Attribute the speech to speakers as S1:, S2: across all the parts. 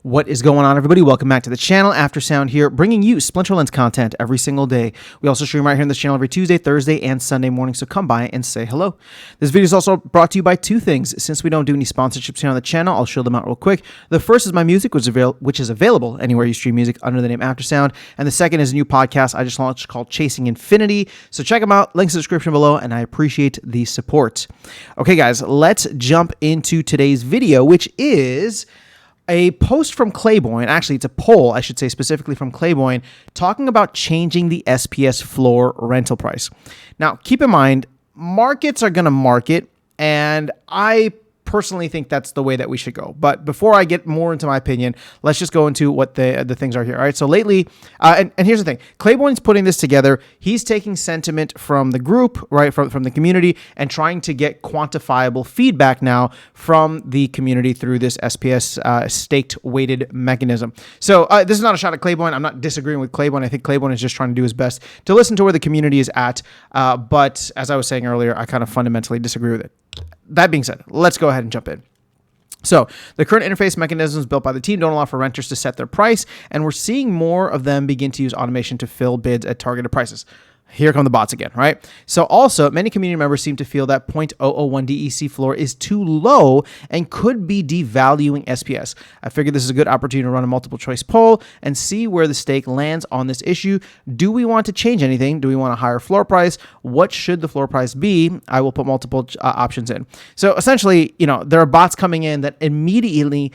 S1: What is going on, everybody? Welcome back to the channel. After Sound here, bringing you Splinterlands content every single day. We also stream right here on this channel every Tuesday, Thursday, and Sunday morning, so come by and say hello. This video is also brought to you by two things. Since we don't do any sponsorships here on the channel, I'll show them out real quick. The first is my music, which is available anywhere you stream music under the name After Sound, and the second is a new podcast I just launched called Chasing Infinity. So check them out. Links in the description below, and I appreciate the support. Okay, guys, let's jump into today's video, which is a post from Claiborne. Actually, it's a poll, I should say, specifically from Claiborne, talking about changing the SPS floor rental price. Now, keep in mind, markets are going to market, and I personally think that's the way that we should go. But before I get more into my opinion, let's just go into what the things are here. All right. So lately, and here's the thing, Claiborne's putting this together. He's taking sentiment from the group, right, from the community, and trying to get quantifiable feedback now from the community through this SPS staked weighted mechanism. So this is not a shot at Claiborne. I'm not disagreeing with Claiborne. I think Claiborne is just trying to do his best to listen to where the community is at. But as I was saying earlier, I kind of fundamentally disagree with it. That being said, let's go ahead and jump in. So the current interface mechanisms built by the team don't allow for renters to set their price, and we're seeing more of them begin to use automation to fill bids at targeted prices. Here come the bots again, right? So also, many community members seem to feel that 0.001 DEC floor is too low and could be devaluing SPS. I figured this is a good opportunity to run a multiple choice poll and see where the stake lands on this issue. Do we want to change anything? Do we want a higher floor price? What should the floor price be? I will put multiple options in. So essentially, there are bots coming in that immediately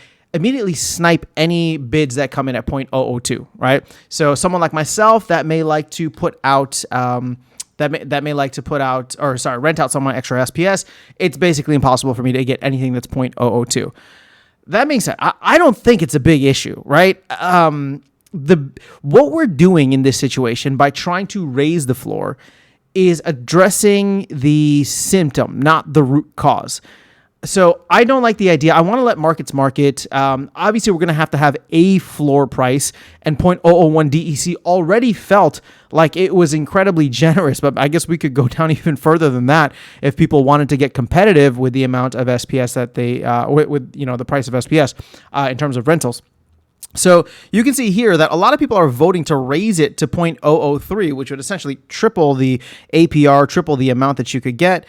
S1: snipe any bids that come in at 0.002, right? So someone like myself that may like to put out rent out some of my extra SPS, it's basically impossible for me to get anything that's 0.002. That being said, I don't think it's a big issue, right? What we're doing in this situation by trying to raise the floor is addressing the symptom, not the root cause. So I don't like the idea. I want to let markets market. Obviously, we're going to have a floor price, and 0.001 DEC already felt like it was incredibly generous, but I guess we could go down even further than that if people wanted to get competitive with the amount of SPS that they, with the price of SPS in terms of rentals. So you can see here that a lot of people are voting to raise it to 0.003, which would essentially triple the APR, triple the amount that you could get.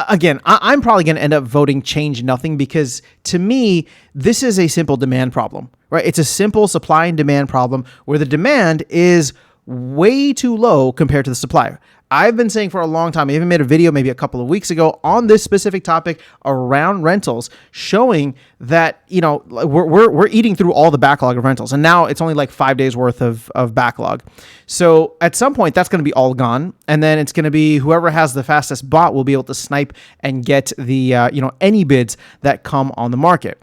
S1: Again, I'm probably going to end up voting change nothing because to me, this is a simple demand problem, right? It's a simple supply and demand problem where the demand is way too low compared to the supply. I've been saying for a long time, I even made a video maybe a couple of weeks ago on this specific topic around rentals, showing that, we're eating through all the backlog of rentals. And now it's only like 5 days worth of backlog. So at some point that's going to be all gone. And then it's going to be whoever has the fastest bot will be able to snipe and get the, any bids that come on the market.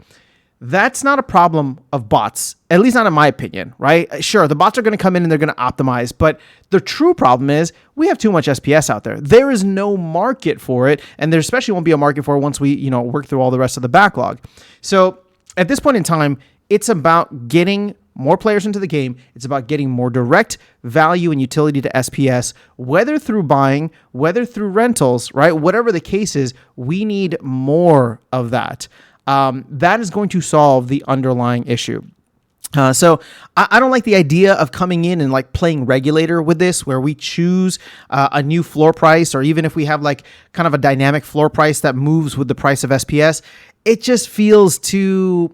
S1: That's not a problem of bots, at least not in my opinion, right? Sure, the bots are going to come in and they're going to optimize, but the true problem is we have too much SPS out there. There is no market for it, and there especially won't be a market for it once we, work through all the rest of the backlog. So at this point in time, it's about getting more players into the game. It's about getting more direct value and utility to SPS, whether through buying, whether through rentals, right? Whatever the case is, we need more of that. That is going to solve the underlying issue. So I don't like the idea of coming in and like playing regulator with this, where we choose a new floor price, or even if we have like kind of a dynamic floor price that moves with the price of SPS, it just feels too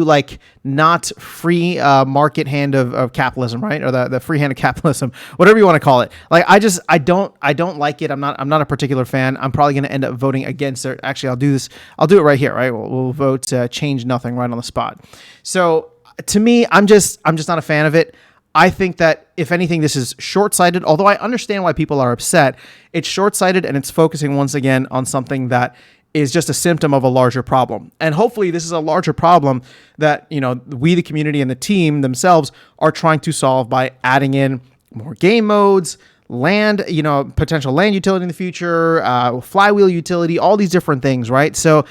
S1: like not free market hand of capitalism, right? Or the free hand of capitalism, whatever you want to call it. Like I don't like it. I'm not a particular fan. I'm probably going to end up voting against it. Actually, I'll do it right here, right? We'll vote change nothing right on the spot. So to me, I'm just not a fan of it. I think that if anything, this is short-sighted, although I understand why people are upset. It's short-sighted and it's focusing once again on something that is just a symptom of a larger problem. And hopefully this is a larger problem that, we, the community and the team themselves are trying to solve by adding in more game modes, land, potential land utility in the future, flywheel utility, all these different things, right? So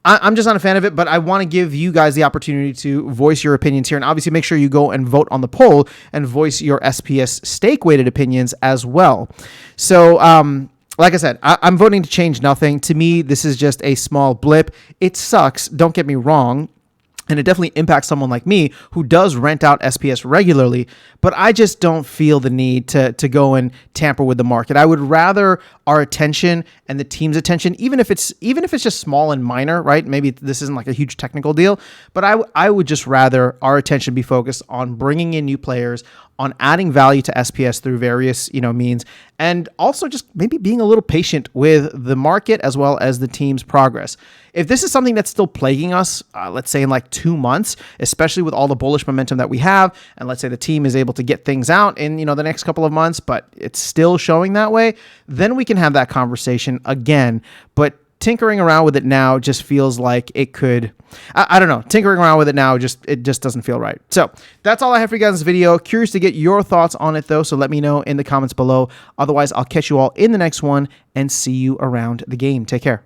S1: I'm just not a fan of it, but I want to give you guys the opportunity to voice your opinions here. And obviously make sure you go and vote on the poll and voice your SPS stake weighted opinions as well. So, like I said, I'm voting to change nothing. To me, this is just a small blip. It sucks. Don't get me wrong. And it definitely impacts someone like me who does rent out SPS regularly, but I just don't feel the need to go and tamper with the market. I would rather our attention and the team's attention, even if it's just small and minor, right? Maybe this isn't like a huge technical deal, but I would just rather our attention be focused on bringing in new players, on adding value to SPS through various, means, and also just maybe being a little patient with the market as well as the team's progress. If this is something that's still plaguing us, let's say in like 2 months, especially with all the bullish momentum that we have, and let's say the team is able to get things out in, the next couple of months, but it's still showing that way, then we can have that conversation again. But tinkering around with it now just feels like it could, I don't know, tinkering around with it now, it just doesn't feel right. So that's all I have for you guys in this video. Curious to get your thoughts on it though, so let me know in the comments below. Otherwise, I'll catch you all in the next one and see you around the game. Take care.